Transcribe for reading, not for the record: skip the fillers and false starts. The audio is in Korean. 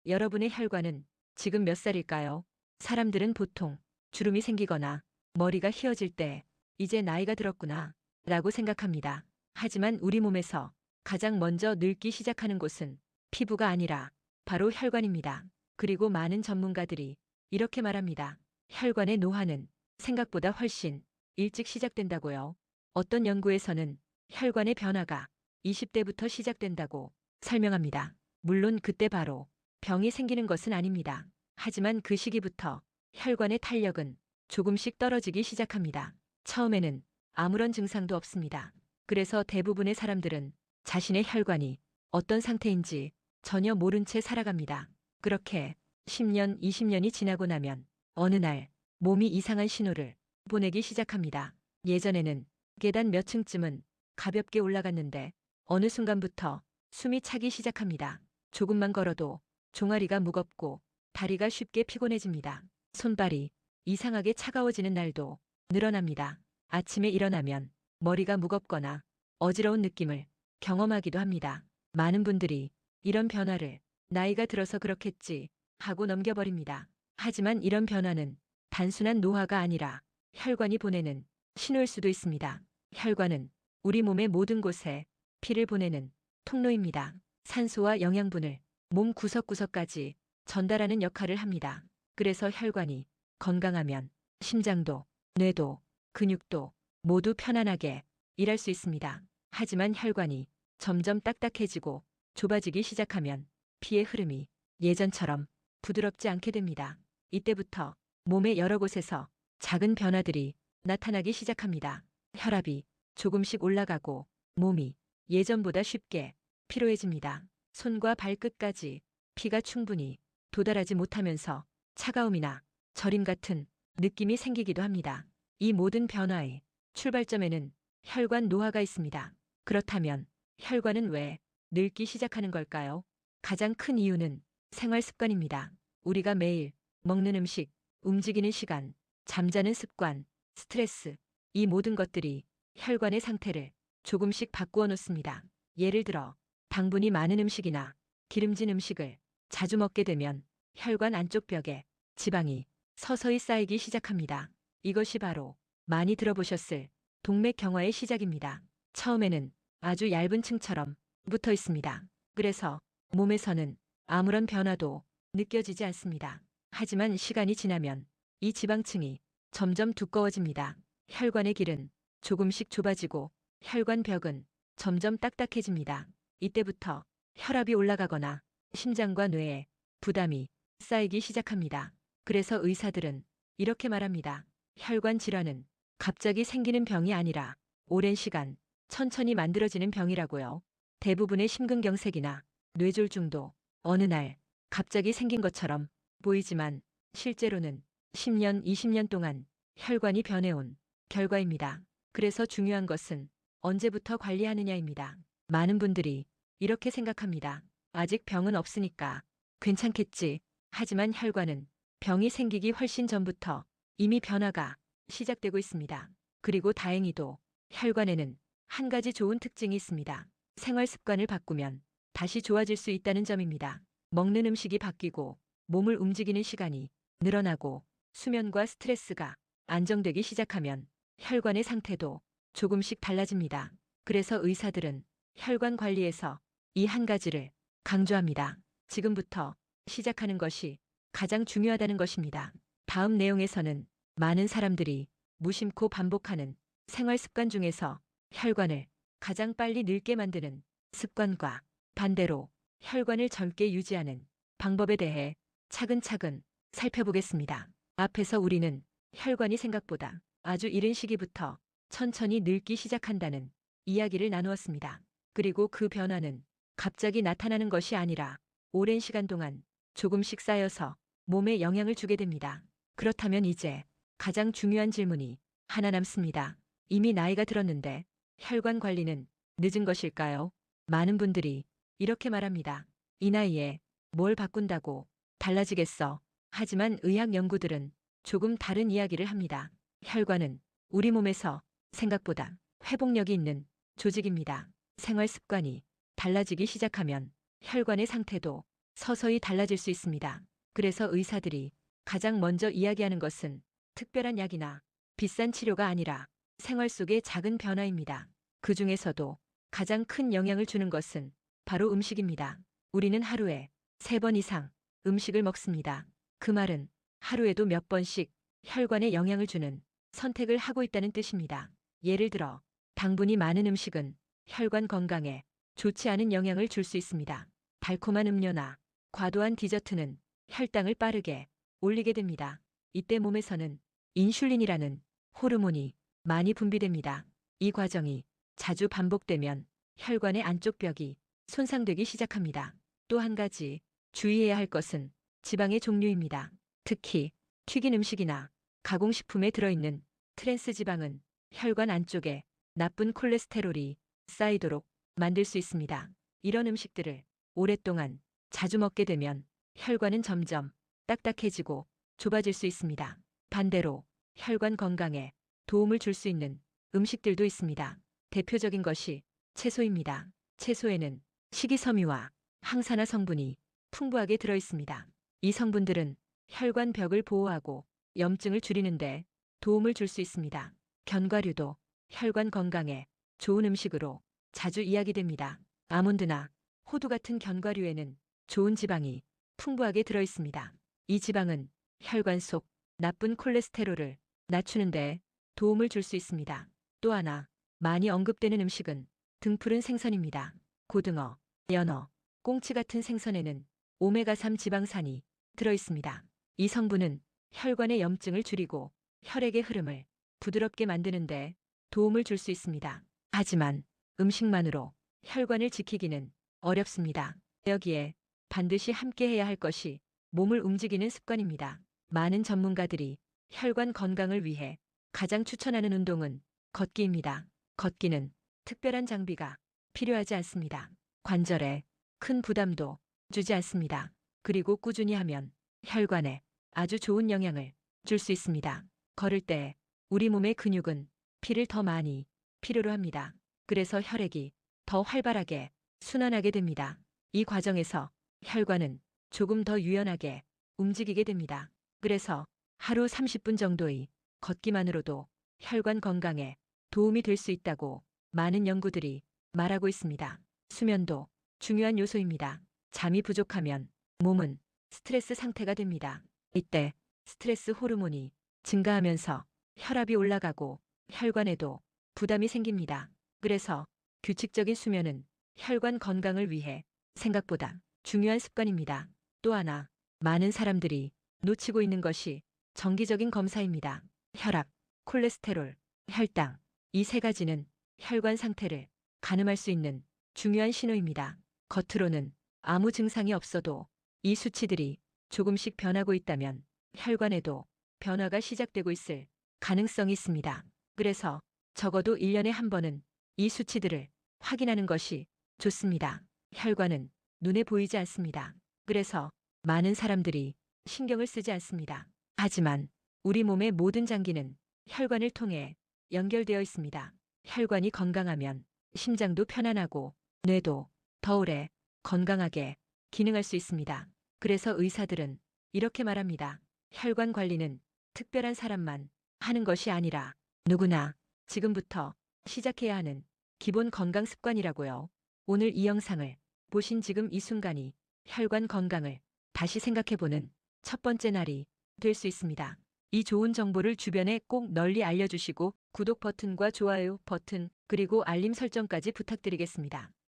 여러분의 혈관은 지금 몇 살일까요? 사람들은 보통 주름이 생기거나 머리가 휘어질 때 이제 나이가 들었구나 라고 생각합니다. 하지만 우리 몸에서 가장 먼저 늙기 시작하는 곳은 피부가 아니라 바로 혈관입니다. 그리고 많은 전문가들이 이렇게 말합니다. 혈관의 노화는 생각보다 훨씬 일찍 시작된다고요. 어떤 연구에서는 혈관의 변화가 20대부터 시작된다고 설명합니다. 물론 그때 바로 병이 생기는 것은 아닙니다. 하지만 그 시기부터 혈관의 탄력은 조금씩 떨어지기 시작합니다. 처음에는 아무런 증상도 없습니다. 그래서 대부분의 사람들은 자신의 혈관이 어떤 상태인지 전혀 모른 채 살아갑니다. 그렇게 10년, 20년이 지나고 나면 어느 날 몸이 이상한 신호를 보내기 시작합니다. 예전에는 계단 몇 층쯤은 가볍게 올라갔는데 어느 순간부터 숨이 차기 시작합니다. 조금만 걸어도 종아리가 무겁고 다리가 쉽게 피곤해집니다. 손발이 이상하게 차가워지는 날도 늘어납니다. 아침에 일어나면 머리가 무겁거나 어지러운 느낌을 경험하기도 합니다. 많은 분들이 이런 변화를 나이가 들어서 그렇겠지 하고 넘겨버립니다. 하지만 이런 변화는 단순한 노화가 아니라 혈관이 보내는 신호일 수도 있습니다. 혈관은 우리 몸의 모든 곳에 피를 보내는 통로입니다. 산소와 영양분을 몸 구석구석까지 전달하는 역할을 합니다. 그래서 혈관이 건강하면 심장도, 뇌도, 근육도 모두 편안하게 일할 수 있습니다. 하지만 혈관이 점점 딱딱해지고 좁아지기 시작하면 피의 흐름이 예전처럼 부드럽지 않게 됩니다. 이때부터 몸의 여러 곳에서 작은 변화들이 나타나기 시작합니다. 혈압이 조금씩 올라가고 몸이 예전보다 쉽게 피로해집니다. 손과 발끝까지 피가 충분히 도달하지 못하면서 차가움이나 저림 같은 느낌이 생기기도 합니다. 이 모든 변화의 출발점에는 혈관 노화가 있습니다. 그렇다면 혈관은 왜 늙기 시작하는 걸까요? 가장 큰 이유는 생활 습관입니다. 우리가 매일 먹는 음식, 움직이는 시간, 잠자는 습관, 스트레스, 이 모든 것들이 혈관의 상태를 조금씩 바꾸어 놓습니다. 예를 들어 당분이 많은 음식이나 기름진 음식을 자주 먹게 되면 혈관 안쪽 벽에 지방이 서서히 쌓이기 시작합니다. 이것이 바로 많이 들어보셨을 동맥경화의 시작입니다. 처음에는 아주 얇은 층처럼 붙어 있습니다. 그래서 몸에서는 아무런 변화도 느껴지지 않습니다. 하지만 시간이 지나면 이 지방층이 점점 두꺼워집니다. 혈관의 길은 조금씩 좁아지고 혈관 벽은 점점 딱딱해집니다. 이때부터 혈압이 올라가거나 심장과 뇌에 부담이 쌓이기 시작합니다. 그래서 의사들은 이렇게 말합니다. 혈관 질환은 갑자기 생기는 병이 아니라 오랜 시간 천천히 만들어지는 병이라고요. 대부분의 심근경색이나 뇌졸중도 어느 날 갑자기 생긴 것처럼 보이지만 실제로는 10년, 20년 동안 혈관이 변해온 결과입니다. 그래서 중요한 것은 언제부터 관리하느냐입니다. 많은 분들이 이렇게 생각합니다. 아직 병은 없으니까 괜찮겠지. 하지만 혈관은 병이 생기기 훨씬 전부터 이미 변화가 시작되고 있습니다. 그리고 다행히도 혈관에는 한 가지 좋은 특징이 있습니다. 생활 습관을 바꾸면 다시 좋아질 수 있다는 점입니다. 먹는 음식이 바뀌고 몸을 움직이는 시간이 늘어나고 수면과 스트레스가 안정되기 시작하면 혈관의 상태도 조금씩 달라집니다. 그래서 의사들은 혈관 관리에서 이 한 가지를 강조합니다. 지금부터 시작하는 것이 가장 중요하다는 것입니다. 다음 내용에서는 많은 사람들이 무심코 반복하는 생활 습관 중에서 혈관을 가장 빨리 늙게 만드는 습관과 반대로 혈관을 젊게 유지하는 방법에 대해 차근차근 살펴보겠습니다. 앞에서 우리는 혈관이 생각보다 아주 이른 시기부터 천천히 늙기 시작한다는 이야기를 나누었습니다. 그리고 그 변화는 갑자기 나타나는 것이 아니라 오랜 시간 동안 조금씩 쌓여서 몸에 영향을 주게 됩니다. 그렇다면 이제 가장 중요한 질문이 하나 남습니다. 이미 나이가 들었는데 혈관 관리는 늦은 것일까요? 많은 분들이 이렇게 말합니다. 이 나이에 뭘 바꾼다고 달라지겠어. 하지만 의학 연구들은 조금 다른 이야기를 합니다. 혈관은 우리 몸에서 생각보다 회복력이 있는 조직입니다. 생활 습관이 달라지기 시작하면 혈관의 상태도 서서히 달라질 수 있습니다. 그래서 의사들이 가장 먼저 이야기하는 것은 특별한 약이나 비싼 치료가 아니라 생활 속의 작은 변화입니다. 그 중에서도 가장 큰 영향을 주는 것은 바로 음식입니다. 우리는 하루에 3번 이상 음식을 먹습니다. 그 말은 하루에도 몇 번씩 혈관에 영향을 주는 선택을 하고 있다는 뜻입니다. 예를 들어 당분이 많은 음식은 혈관 건강에 좋지 않은 영향을 줄 수 있습니다. 달콤한 음료나 과도한 디저트는 혈당을 빠르게 올리게 됩니다. 이때 몸에서는 인슐린이라는 호르몬이 많이 분비됩니다. 이 과정이 자주 반복되면 혈관의 안쪽 벽이 손상되기 시작합니다. 또 한 가지 주의해야 할 것은 지방의 종류입니다. 특히 튀긴 음식이나 가공식품에 들어있는 트랜스 지방은 혈관 안쪽에 나쁜 콜레스테롤이 쌓이도록 만들 수 있습니다. 이런 음식들을 오랫동안 자주 먹게 되면 혈관은 점점 딱딱해지고 좁아질 수 있습니다. 반대로 혈관 건강에 도움을 줄 수 있는 음식들도 있습니다. 대표적인 것이 채소입니다. 채소에는 식이섬유와 항산화 성분이 풍부하게 들어 있습니다. 이 성분들은 혈관 벽을 보호하고 염증을 줄이는데 도움을 줄 수 있습니다. 견과류도 혈관 건강에 좋은 음식으로 자주 이야기됩니다. 아몬드나 호두 같은 견과류에는 좋은 지방이 풍부하게 들어 있습니다. 이 지방은 혈관 속 나쁜 콜레스테롤을 낮추는데 도움을 줄 수 있습니다. 또 하나 많이 언급되는 음식은 등푸른 생선입니다. 고등어, 연어, 꽁치 같은 생선에는 오메가3 지방산이 들어 있습니다. 이 성분은 혈관의 염증을 줄이고 혈액의 흐름을 부드럽게 만드는데 도움을 줄 수 있습니다. 하지만 음식만으로 혈관을 지키기는 어렵습니다. 여기에 반드시 함께 해야 할 것이 몸을 움직이는 습관입니다. 많은 전문가들이 혈관 건강을 위해 가장 추천하는 운동은 걷기입니다. 걷기는 특별한 장비가 필요하지 않습니다. 관절에 큰 부담도 주지 않습니다. 그리고 꾸준히 하면 혈관에 아주 좋은 영향을 줄 수 있습니다. 걸을 때 우리 몸의 근육은 피를 더 많이 필요로 합니다. 그래서 혈액이 더 활발하게 순환하게 됩니다. 이 과정에서 혈관은 조금 더 유연하게 움직이게 됩니다. 그래서 하루 30분 정도의 걷기만으로도 혈관 건강에 도움이 될 수 있다고 많은 연구들이 말하고 있습니다. 수면도 중요한 요소입니다. 잠이 부족하면 몸은 스트레스 상태가 됩니다. 이때 스트레스 호르몬이 증가하면서 혈압이 올라가고 혈관에도 부담이 생깁니다. 그래서 규칙적인 수면은 혈관 건강을 위해 생각보다 중요한 습관입니다. 또 하나 많은 사람들이 놓치고 있는 것이 정기적인 검사입니다. 혈압, 콜레스테롤, 혈당 이 3가지는 혈관 상태를 가늠할 수 있는 중요한 신호입니다. 겉으로는 아무 증상이 없어도 이 수치들이 조금씩 변하고 있다면 혈관에도 변화가 시작되고 있을 가능성이 있습니다. 그래서 적어도 1년에 한 번은 이 수치들을 확인하는 것이 좋습니다. 혈관은 눈에 보이지 않습니다. 그래서 많은 사람들이 신경을 쓰지 않습니다. 하지만 우리 몸의 모든 장기는 혈관을 통해 연결되어 있습니다. 혈관이 건강하면 심장도 편안하고 뇌도 더 오래 건강하게 기능할 수 있습니다. 그래서 의사들은 이렇게 말합니다. 혈관 관리는 특별한 사람만 하는 것이 아니라 누구나 지금부터 시작해야 하는 기본 건강 습관이라고요. 오늘 이 영상을 보신 지금 이 순간이 혈관 건강을 다시 생각해보는 첫 번째 날이 될 수 있습니다. 이 좋은 정보를 주변에 꼭 널리 알려주시고 구독 버튼과 좋아요 버튼 그리고 알림 설정까지 부탁드리겠습니다.